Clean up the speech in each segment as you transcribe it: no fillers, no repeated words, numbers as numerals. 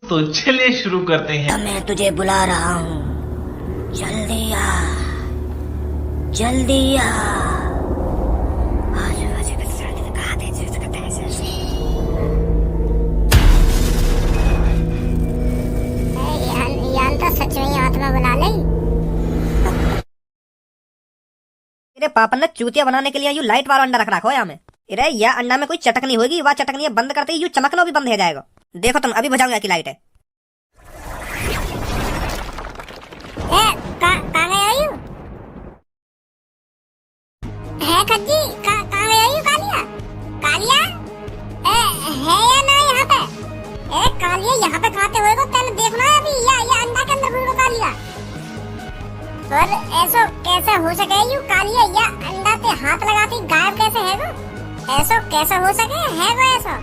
तो चलिए शुरू करते हैं। मैं तुझे बुला रहा हूँ, जल्दी आ, जल्दी आ। यान तो सच में आत्मा बुला ले। तेरे पापा ने चूतिया बनाने के लिए यू लाइट वाला अंडा रख रखा हो यहाँ में। अरे यह अंडा में कोई चटकनी होगी, वह चटकनी बंद करते ही यू चमकना भी बंद हो जाएगा। देखो तुम अभी बुझाऊंगा की लाइट है। कहाँ गया यू? है खज्जी, कहाँ गया यू? कालिया, कालिया, है या ना यहाँ पे? कालिया यहाँ पे खाते हुए को तेने देखना है अभी, या अंडा के अंदर घुस कालिया। पर ऐसा कैसे हो सके यू कालिया, या अंडा पे हाथ लगाती गायब कैसे है वो? ऐसा कैसे हो सके है वो? ऐसा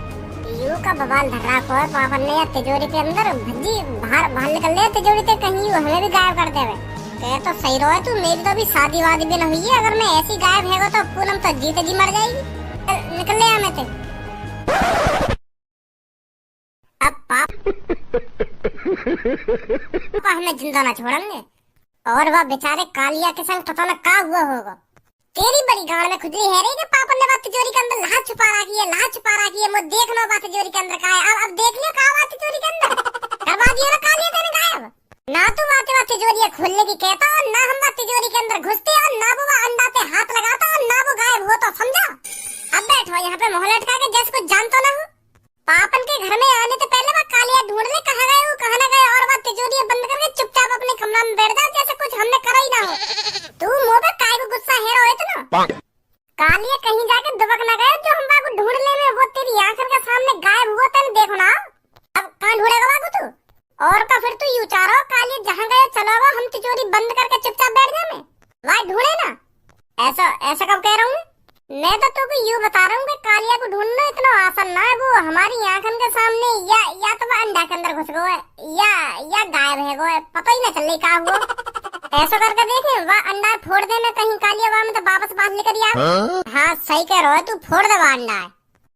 यू का बवाल धर रहा है पापा ने या तिजोरी के अंदर भज्जी बाहर निकल ले तिजोरी से कहीं, यू हमें भी गायब कर देवे। कह तो सही रहो तू, मेरी तो अभी शादी वादी भी न हुई है, अगर मैं ऐसी गायब है तो पूनम तो जीते जी मर जाएगी। निकल ले हमें थे अब पापा हमें जिंदा ना छोड़ेंगे। और वह बेचारे कालिया के संग पता न क्या हुआ होगा। तेरी बड़ी गाड़ में खुजली है रही कि पापा ने बात तिजोरी के अंदर लाश छुपा रखी है, लाश छुपा रखी है। मुझे देख लो बात तिजोरी के अंदर का है। अब देख लियो कहाँ बात तिजोरी के अंदर करवा दिया ना कालिया तेने गायब। ना तू बात तिजोरी खोलने की कहता और ना हम बात तिजोरी के अंदर घुसते और ना वो अंडा पे हाथ लगाता और ना वो गायब हो, तो समझा? अब बैठो यहाँ पे मोहल्ला उठा के जैसे कुछ जानता ना हो। पापन के घर में आने से पहले वह कालिया ढूंढ ले कहाँ गए वो, कहाँ न गए, और वह तिजोरी बंद करके चुपचाप अपने कमरा में बैठ जाओ जैसे कुछ हमने करा ही ना हो। तू मुंह पे काय को गुस्सा है रहा है तो ना कालिया कहीं जाके दुबक न गए जो हम बाबू ढूंढने में वो तेरी आंखों के सामने गायब हुआ। तेने देखो ना अब कहाँ ढूंढेगा बाबू तू? और का फिर तू यूं चाह रहा कालिया जहाँ गए चलो वो हम तिजोरी बंद करके चुपचाप बैठ जाए वह ढूंढे ना। ऐसा ऐसा कब कह रहा हूँ मैं तो तुमको यूं बता रहा हूँ कि कालिया को ढूंढना इतना आसान ना है। वो हमारी आंखों के सामने या तो वह अंडा के अंदर घुस गया है या गायब है वो, पता ही ना चल कहाँ हुआ। ऐसा करके देखे वह अंडा फोड़ देना कहीं कालिया वहां में तो वापस बाहर लेकर आ। हाँ सही कह रहा है तू, फोड़ दे वह अंडा है।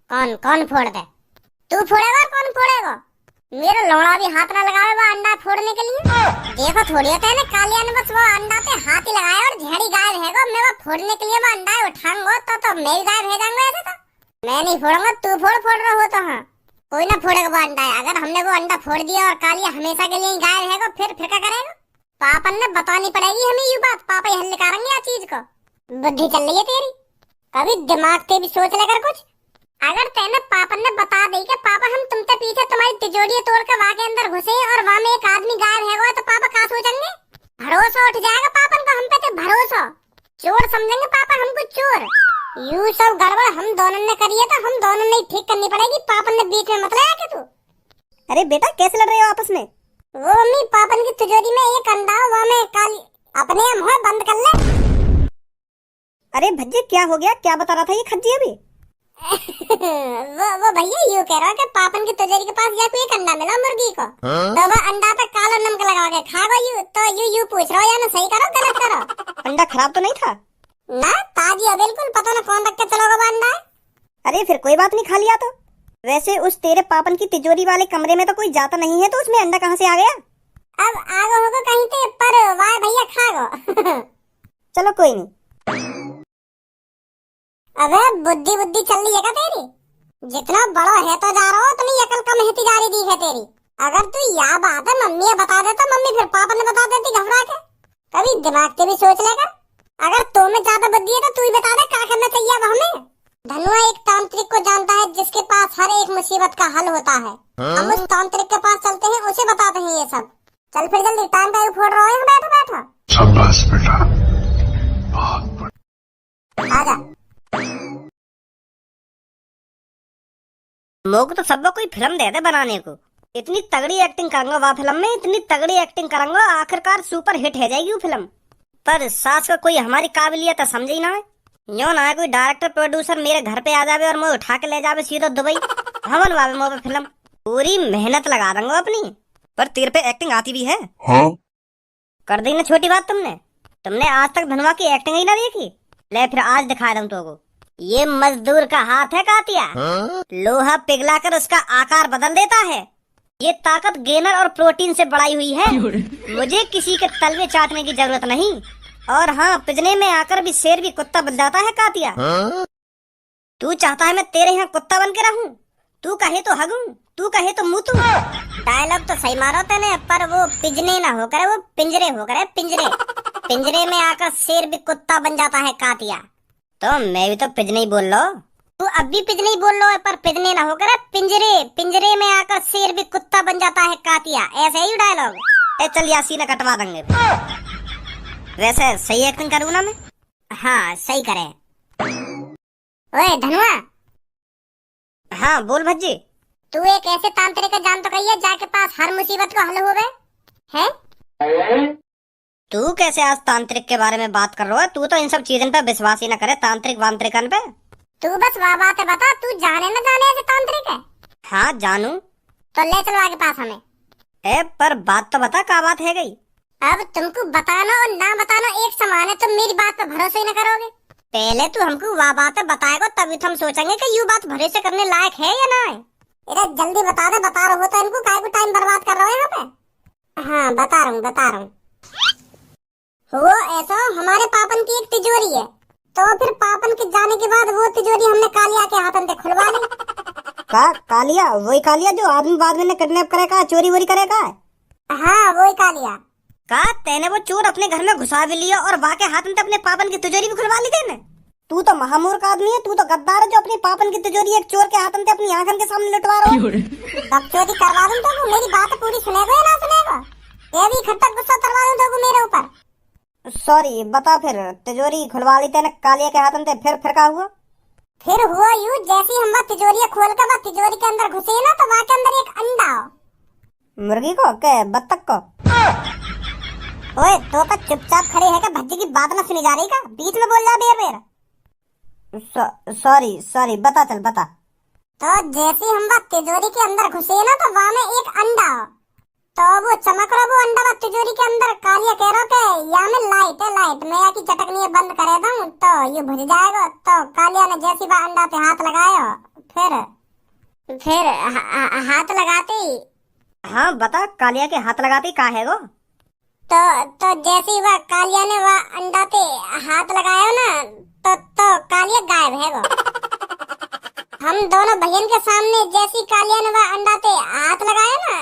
कौन कौन फोड़ दे? तू फोड़ेगा कौन फोड़ेगा? मेरा लौड़ा भी हाथ ना लगावे वो अंडा फोड़ने के लिए। देखो थोड़ी होता है ना कालिया ने बस वो अंडा पे हाथ ही लगाया और झड़ी गायब है मैं वो फोड़ने के लिए वो अंडा उठाऊंगा तो मैं भी गायब हो जाऊंगा। ऐसे तो मैं नहीं फोड़ूंगा, तू फोड़ रहा हो तो। हाँ कोई ना फोड़ेगा वो अंडा है। अगर हमने वो अंडा फोड़ दिया और कालिया हमेशा के लिए गायब है फिर क्या करेगा? पापा ने बतानी पड़ेगी हमें ये बात, पापा ही हल निकालेंगे इस चीज को। बुद्धि चल रही है तेरी, कभी दिमाग से भी सोच लेकर कुछ। अगर तेने पापा ने बता दी कि पापा हम तुमसे पीछे तुम्हारी तिजोरी तोड़ कर वहाँ के अंदर घुसे और वहाँ में एक आदमी गायब है तो पापा कहाँ सोचेंगे? भरोसा उठ जाएगा पापन का हम पे तो भरोसा। चोर समझेंगे पापा हमको चोर। यू सब गड़बड़ हम दोनों ने करी है तो हम दोनों ने ठीक करनी पड़ेगी। पापन ने बीच में मत लाया क्या तू? अरे बेटा कैसे लड़ रहे हो आपस में? वो मम्मी पापन की तिजोरी में एक अंडा वहाँ में काली अपने मुँह बंद कर ले। अरे भज्जे क्या हो गया, क्या बता रहा था ये खज्जी अभी? वो भैया यूँ कह रहा है कि पापन की तिजोरी के पास जाके एक अंडा मिला मुर्गी को। तो वो अंडा पे काला नमक लगा के खा गई। तो यू पूछ रहा हो या ना सही करो गलत करो? अंडा खराब तो नहीं था ना? ताजी है बिल्कुल, पता ना कौन रख के चलोगा वो अंडा। अरे फिर कोई बात नहीं, खा लिया तो। वैसे उस तेरे पापन की तिजोरी वाले कमरे में तो कोई जाता नहीं है तो उसमें अंडा कहाँ से आ गया? अब आगे होगा कहीं पे पर वाह भैया खा गो। चलो कोई नहीं। अबे बुद्धि चल रही है क्या तेरी? जितना बड़ा है तो जा रहा हो उतनी अकल कम है जा रही है तेरी। अगर तू यह बात है मम्मी बता दे तो मम्मी फिर पापा ने बता देती घबरा के। कभी दिमाग से भी सोच लेगा। अगर तो में ज्यादा बुद्धि है तो तू ही बता दे क्या करना चाहिए अब हमें। धनुआ एक तांत्रिक को जानता है जिसके पास हर एक मुसीबत का हल होता है। हम उस तांत्रिक के पास चलते हैं, उसे बताते हैं ये सब। चल फिर जल्दी, टाइम का फोड़ रहा है बैठो। शाबाश बेटा, बहुत आजा। मोग तो सबको कोई फिल्म दे दे बनाने को। इतनी तगड़ी एक्टिंग करूंगा वह फिल्म में, इतनी तगड़ी एक्टिंग करूंगा आखिरकार सुपर हिट हो जाएगी वो फिल्म। पर सास का कोई हमारी काबिलियत समझे ही ना है। यूं ना है कोई डायरेक्टर प्रोड्यूसर मेरे घर पे आ जावे और मैं उठा के ले जावे सीधा दुबई हमन वावे मोबे फिल्म। पूरी मेहनत लगा दूंगा अपनी। पर तेरे पे एक्टिंग आती भी है? हाँ? कर दी ना छोटी बात तुमने आज तक धनवा की एक्टिंग ही ना देखी। ले फिर आज दिखा दूं तुमको। ये मजदूर का हाथ है कातिया। लोहा पिघला कर उसका आकार बदल देता है ये ताकत गेनर और प्रोटीन से बढ़ाई हुई है। मुझे किसी के तलवे चाटने की जरूरत नहीं। और हाँ, पिजने में आकर भी शेर भी कुत्ता बन जाता है कातिया। तू चाहता है मैं तेरे यहाँ कुत्ता बन के रहूं? तू कहे तो हगूं, तू कहे तो मुतूं। डायलॉग तो सही मारो तेने, पर वो पिजने ना होकर वो पिंजरे होकर है, पिंजरे। पिंजरे में आकर शेर भी कुत्ता बन जाता है कातिया। तो मैं भी तो पिजने ही बोल लो। तू अब भी पिजने ही बोल लो, पर पिजने ना होकर पिंजरे। पिंजरे में आकर शेर भी कुत्ता बन जाता है कातिया। ऐसे ही डायलॉग। चल यासीन कटवा देंगे। वैसे सही एक्टिंग करूँ ना मैं? हाँ सही करे। ओए धनुआ। हाँ बोल भज्जी। तू एक ऐसे तांत्रिक का जान तो कही है जाके पास हर मुसीबत को हल हो गए है? तू कैसे आज तांत्रिक के बारे में बात कर रहा है? तू तो इन सब चीजों पे विश्वास ही न करे, तांत्रिक वांत्रिकन पे। तू बस वाह बात है बता, तू जाने न जाने ऐसे तांत्रिक है? हाँ जानू। तो ले चलो आगे पास हमें। पर बात तो बता, क्या बात है गई? अब तुमको बताना और ना बताना एक समान है, तुम मेरी बात पे भरोसा ही न करोगे। पहले तू हमको वाह बात बताएगा, तभी तो हम सोचेंगे कि ये बात भरोसे करने लायक है या ना है। अरे जल्दी बता दे, बता रहे हो तो इनको काहे को टाइम बर्बाद कर रहे हो यहाँ पे? हाँ बता रहा हूँ। वो ऐसा हमारे पापन की एक तिजोरी है, तो फिर पापन के जाने के बाद वो तिजोरी हमने कालिया के हाथन से खुलवा ली। कालिया? वही कालिया जो आदमी बाद में किडनैप करेगा, चोरी वोरी करेगा? हाँ वही कालिया। तेने वो चोर अपने घर में घुसा भी लिया और वाके हाथ में अपने पापन की तिजोरी भी खुलवा ली तेने? तू तो महामूर्ख आदमी है, तू तो गद्दार है जो अपनी पापन की तिजोरी एक चोर के हाथन से अपनी आंखन के सामने लुटवा रहा है। अब चोरी करवा दूं तो मेरी बात पूरी सुनेगा या ना सुनेगा? ये भी खट्टा गुस्सा करवा दूं तो मेरे ऊपर? सॉरी बता, फिर तिजोरी खुलवा ली तेने कालिया के हाथन से, फिर क्या हुआ? फिर हुआ यूं, जैसे हम तिजोरी खोल कर तिजोरी के अंदर घुसे ना, तो वहाँ के अंदर एक अंडा। मुर्गी को के बत्तख को? ओए तो चुपचाप खड़े है क्या? भज्जी की बात ना सुनी जा रही का? बीच में बोल जा बेर। सॉरी बता, चल बता। तो जैसे हम तिजोरी के अंदर घुसे ना, तो वहाँ में एक अंडा, तो वो चमक रहा वो अंडा तिजोरी के अंदर। कालिया कह रहा है यहाँ में लाइट है, लाइट मैं यहाँ की चटकनी बंद करे दूं तो ये बुझ जाएगा। तो कालिया ने जैसे वह अंडा पे हाथ लगाया, फिर हाथ लगाते ही। हाँ बता, कालिया के हाथ लगाते का है वो? तो जैसे ही वह कालिया ने वह अंडा पे हाथ लगाया ना, तो कालिया गायब है वो। हम दोनों बहन के सामने जैसी कालिया ने वह अंडा पे हाथ लगाया ना,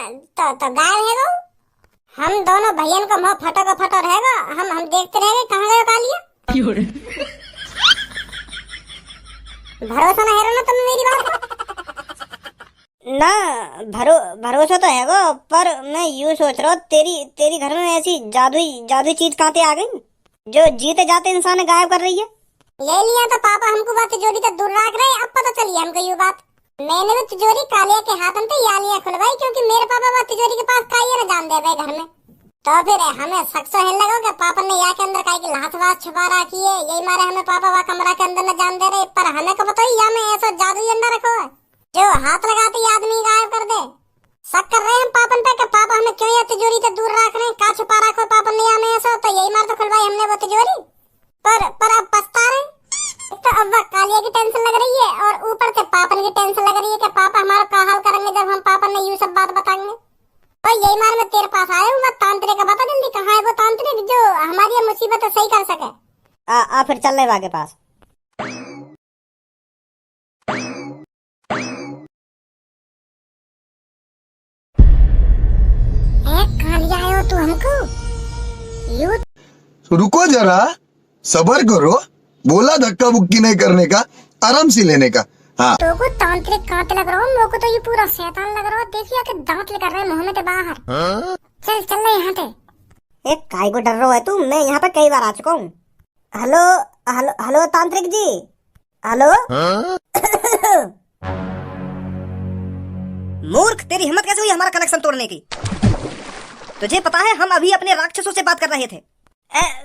तो गायब है वो। हम दोनों बहन का मुंह फटो रहेगा, हम देखते रहेंगे कहाँ गया कालिया। भरोसा ना है ना तुम मेरी बात? ना भरोसा तो है वो, पर मैं यूँ सोच रहा हूँ तेरी घर में ऐसी जादुई चीज कहाँ से आ गई जो जीते जाते इंसान गायब कर रही है? ले लिया तो पापा हमको बात तिजोरी से दूर रख रहे। अब पता चली हमको ये बात। मैंने भी तिजोरी कालिया के हाथन से यालियां खुलवाई, क्योंकि मेरे पापा बात तिजोरी के पास काई न जान दे घर में। तो फिर हमें शक तो है लगा कि पापा ने यहाँ के अंदर काई की लाश छुपा रखी है, यही मारे हमें पापा वहाँ कमरा के अंदर न जान दे रहे। पर हमें को बताओ यहाँ में ऐसा जादू अंडा रखो है जो हाथ लगाते ही आदमी गायब कर दे। शक कर रहे हैं पापन पे कि पापा हमें क्यों यह तिजोरी से दूर रख रहे हैं, का छुपा रखो पापा ने यहाँ में ऐसा। तो यही मार तो खुलवाई हमने वो तिजोरी, पर अब पछता रहे। तो अब कालिया की टेंशन लग रही है और ऊपर से पापन की टेंशन लग रही है कि पापा हमारा क्या हाल करेंगे जब हम पापा ने यूं सब बात बताएंगे। और यही मार मैं तेरे पास आया हूँ, मैं तांत्रिक का बता जल्दी कहाँ है वो तांत्रिक जो हमारी मुसीबत सही कर सके। फिर चल रहे के पास। कालिया आयो तू हमको यूं? रुको जरा, सबर करो। बोला धक्का बुक्की नहीं करने का, आराम से लेने का। हाँ तो को तांत्रिक कांटे लग रहा हूँ, मेरे को तो ये पूरा शैतान लग रहा है। देखिए कि दांत लेकर रहे मुंह में से बाहर। चल रहे यहाँ पे। एक काय को डर रहा है तू? मैं यहाँ पे कई बार आ चुका हूँ। हेलो तांत्रिक जी, हेलो। मूर्ख, तेरी हिम्मत कैसे हुई हमारा कनेक्शन तोड़ने की? तुझे पता है हम अभी अपने राक्षसों से बात कर रहे थे।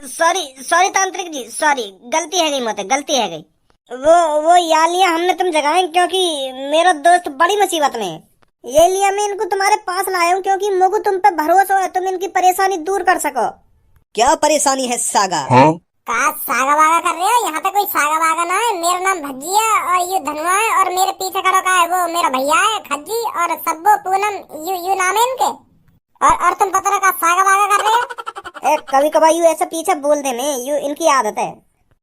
सॉरी तांत्रिक जी, सॉरी, गलती है गई, मुझसे गलती है गई। वो यालियां हमने तुम जगाएं क्योंकि मेरा दोस्त बड़ी मुसीबत में है। ये लिया मैं इनको तुम्हारे पास लाया हूँ क्योंकि मुझे तुम पे भरोसा है, तुम इनकी परेशानी दूर कर सको। क्या परेशानी है सागा? का सागा वागा कर रहे हो? यहाँ पे कोई सागा वागा ना है। मेरा नाम भज्जी है और ये धनुआ है और मेरे पीछे खड़ा का है वो मेरा भैया है खज्जी और सब्बो पूनम यू नाम है इनके। और तुम पता का सागा वागा कर रहे हो? कभी कभार यू ऐसे पीछे बोल देने, यू इनकी आदत है।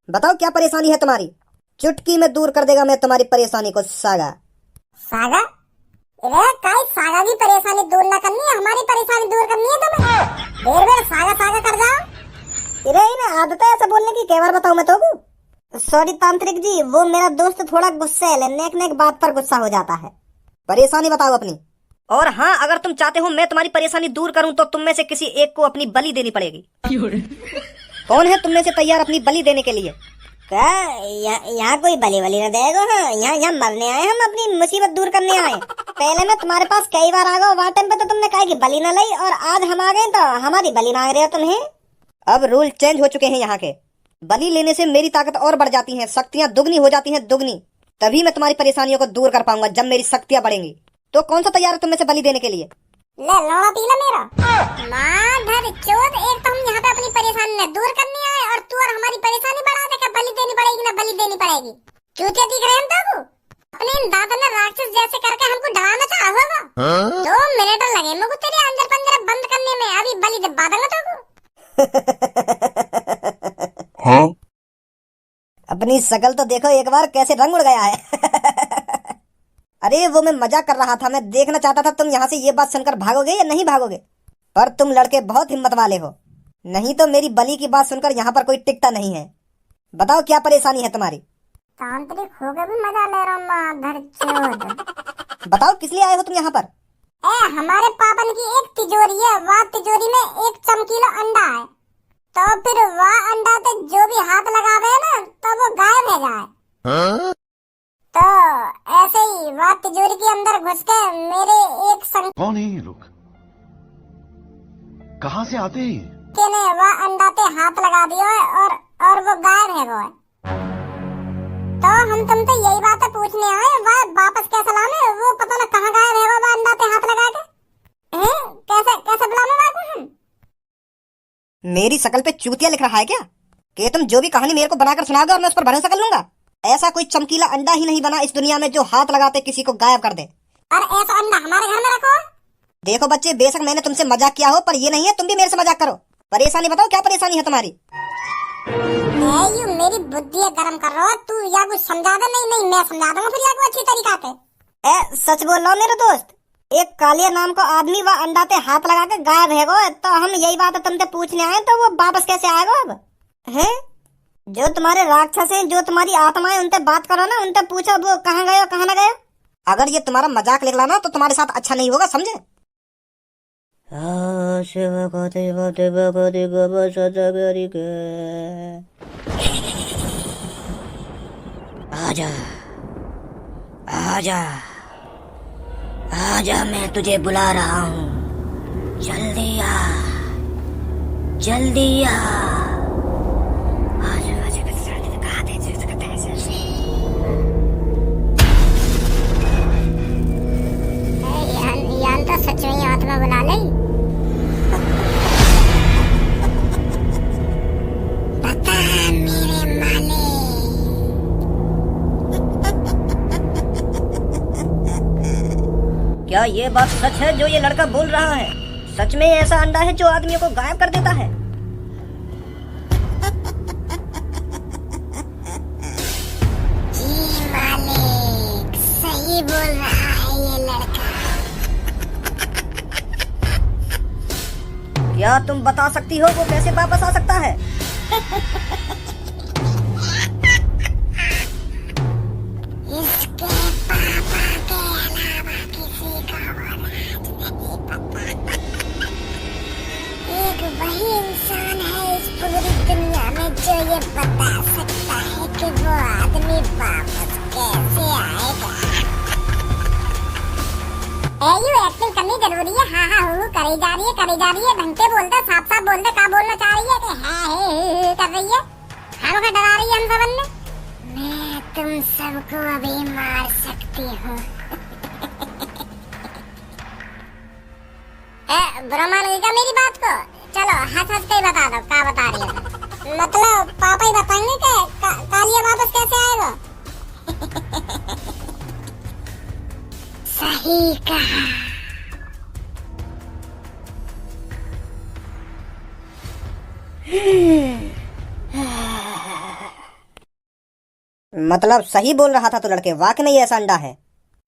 बताओ क्या परेशानी है तुम्हारी? चुटकी में दूर कर देगा मैं तुम्हारी परेशानी को। Saga saga? अरे काई सागा की परेशानी दूर ना करनी है, हमारी परेशानी दूर करनी है तुम्हें। देर बेर सागा सागा कर जाओ। अरे इन्हें आदत है ऐसा बोलने की, कई बार बताऊं मैं तो। सॉरी तांत्रिक जी, वो मेरा दोस्त थोड़ा गुस्से है, नेक नेक बात पर गुस्सा हो जाता है। परेशानी बताओ अपनी। और हाँ, अगर तुम चाहते हो मैं तुम्हारी परेशानी दूर करूं तो तुम में से किसी एक को अपनी बलि देनी पड़ेगी। कौन है तुम में से तैयार अपनी बलि देने के लिए? क्या यहाँ कोई बलि वली न देगा? हाँ, यहाँ मरने आए, हम अपनी मुसीबत दूर करने आए। पहले मैं तुम्हारे पास कई बार आ गया, वहाँ टाइम पे तो तुमने कहा कि बलि न लाई, और आज हम आ गए तो हमारी बलि मांग रहे हो तुम्हें। अब रूल चेंज हो चुके हैं यहाँ के। बलि लेने से मेरी ताकत और बढ़ जाती है, शक्तियाँ दुगनी हो जाती हैं, दुगनी। तभी मैं तुम्हारी परेशानियों को दूर कर पाऊंगा जब मेरी शक्तियाँ बढ़ेंगी। तो कौन सा तैयार है तुम में से बलि देने के लिए? ले लौड़ा पीला मेरा माधर चोद। एक तो हम यहाँ पे अपनी परेशानी न दूर करने आए और तू और हमारी परेशानी बढ़ा दे। क्या बलि देनी पड़ेगी ना बलि देनी पड़ेगी? चूतिया दिख रहे हैं हम अपने इन दादा ने राक्षस जैसे करके हमको डराना चाहा होगा। 2 मिनट लगे मुझको तेरे अंदर पंजर बंद करने में, अभी बलि दे बादंगा तो हाँ? अपनी शकल तो देखो एक बार, कैसे रंग उड़ गया है। अरे वो मैं मजाक कर रहा था, मैं देखना चाहता था तुम यहाँ से ये बात सुनकर भागोगे या नहीं भागोगे। पर तुम लड़के बहुत हिम्मत वाले हो, नहीं तो मेरी बलि की बात सुनकर यहाँ पर कोई टिकता नहीं है। बताओ क्या परेशानी है तुम्हारी? तांत्रिक हो गए भी मजा ले रहा हूँ माधर चोद। बताओ किस लिए आए हो तुम यहाँ पर? हमारे पापन की एक तिजोरी है, वह तिजोरी में एक चमकीला अंडा है। तो फिर वह अंडा पे जो भी हाथ लगावे ना तो वो गायब हो जाए। तो ऐसे ही वह तिजोरी के अंदर घुस के मेरे एक संग कौन है ये लोग? कहाँ से आते हैं? ने वह अंडा पे हाथ लगा दिया है और वो गायब है वो है। तो हम तुमसे यही बात पूछने आए, वह वापस कैसे लाने? वो पता ना कहाँ गायब है वो अंडा पे हाथ लगा के। कैसे कैसे बुलाने वापस हम? मेरी शकल पे चूतिया लिख रहा है क्या? कि तुम जो भी कहानी मेरे को बनाकर सुनाओगे और मैं उस पर भरोसा कर लूंगा? ऐसा कोई चमकीला अंडा ही नहीं बना इस दुनिया में जो हाथ लगाते किसी को गायब कर दे। और ऐसा अंडा हमारे घर में रखो? देखो बच्चे, बेशक मैंने तुमसे मजाक किया हो, पर ये नहीं है तुम भी मेरे से मजाक करो। परेशानी बताओ, क्या परेशानी है तुम्हारी? यू मेरी बुद्धि गरम कर रहा हो तू, या कुछ समझा दे। नहीं मैं समझा दूंगा फिर या को अच्छी तरीका पे। सच बोल रहा हूँ मेरे दोस्त, एक कालिया नाम को आदमी वह अंडा पे हाथ लगा के गायब है गो। तो हम यही बात तुमसे पूछने आए, तो वो वापस कैसे आएगा अब? है जो तुम्हारे राक्षस हैं, जो तुम्हारी आत्मा है, उनसे बात करो ना, उनसे पूछो वो कहाँ गए कहाँ न गए। अगर ये तुम्हारा मजाक निकला ना तो तुम्हारे साथ अच्छा नहीं होगा, समझे? आजा आजा आजा, मैं तुझे बुला रहा हूँ, जल्दी आ जल्दी आ। यान तो सच में आत्मा बुला ले। बता मेरे मालिक। क्या ये बात सच है जो ये लड़का बोल रहा है? सच में ऐसा अंडा है जो आदमियों को गायब कर देता है? जी मालिक, सही बोल रहा है ये लड़का। क्या तुम बता सकती हो वो कैसे वापस आ सकता है? इसके पापा के अलावा किसी को वो राज नहीं पता। एक वही इंसान है इस पूरी दुनिया में जो ये बता सकता है कि वो आदमी वापस कैसे आएगा। यू एक्टिंग करनी जरूरी है। हाँ हूँ करी जा रही है। ढंग से बोल दे, साफ साफ बोल दे, क्या बोलना चाह रही है कि है कर रही है। हम को डरा रही है हम सबन में। मैं तुम सबको अभी मार सकती हूँ। बुरा मान गई क्या मेरी बात को? चलो हंस हंस के बता दो क्या बता रही है। मतलब पापा ही बताएंगे कि कालिया वापस कैसे आएगा। सही कहा। मतलब सही बोल रहा था तो लड़के, वाकई नहीं ऐसा अंडा है।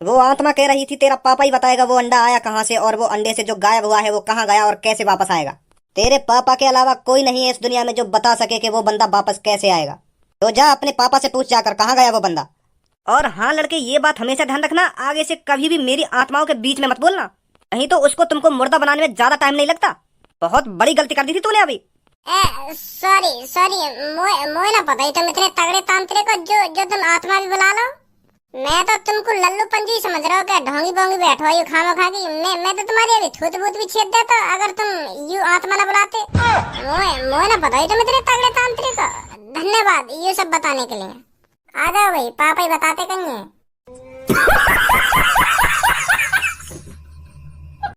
वो आत्मा कह रही थी तेरा पापा ही बताएगा वो अंडा आया कहाँ से, और वो अंडे से जो गायब हुआ है वो कहाँ गया और कैसे वापस आएगा। तेरे पापा के अलावा कोई नहीं है इस दुनिया में जो बता सके कि वो बंदा वापस कैसे आएगा। तो जा अपने पापा से पूछ जाकर कहाँ गया वो बंदा। और हाँ लड़के, ये बात हमेशा ध्यान रखना, आगे से कभी भी मेरी आत्माओं के बीच में मत बोलना, नहीं तो उसको तुमको मुर्दा बनाने में ज्यादा टाइम नहीं लगता। बहुत बड़ी गलती कर दी थी तूने अभी। सॉरी मोए ना पता ही तुम इतने तगड़े तांत्रिक हो जो तुम आत्मा भी बुला लो। मैं तो तुमको लल्लू पंजी समझ रहा हूँ, क्या ढोंगी बोंगी बैठो यू खामो खा की। मैं तो तुम्हारी अभी थूत बूत भी छेद देता अगर तुम यू आत्मा ना बुलाते। मोए ना पता ही तुम इतने तगड़े तांत्रिक हो। धन्यवाद ये सब बताने के लिए। आ जाओ भाई, पापा ही बताते कहीं है।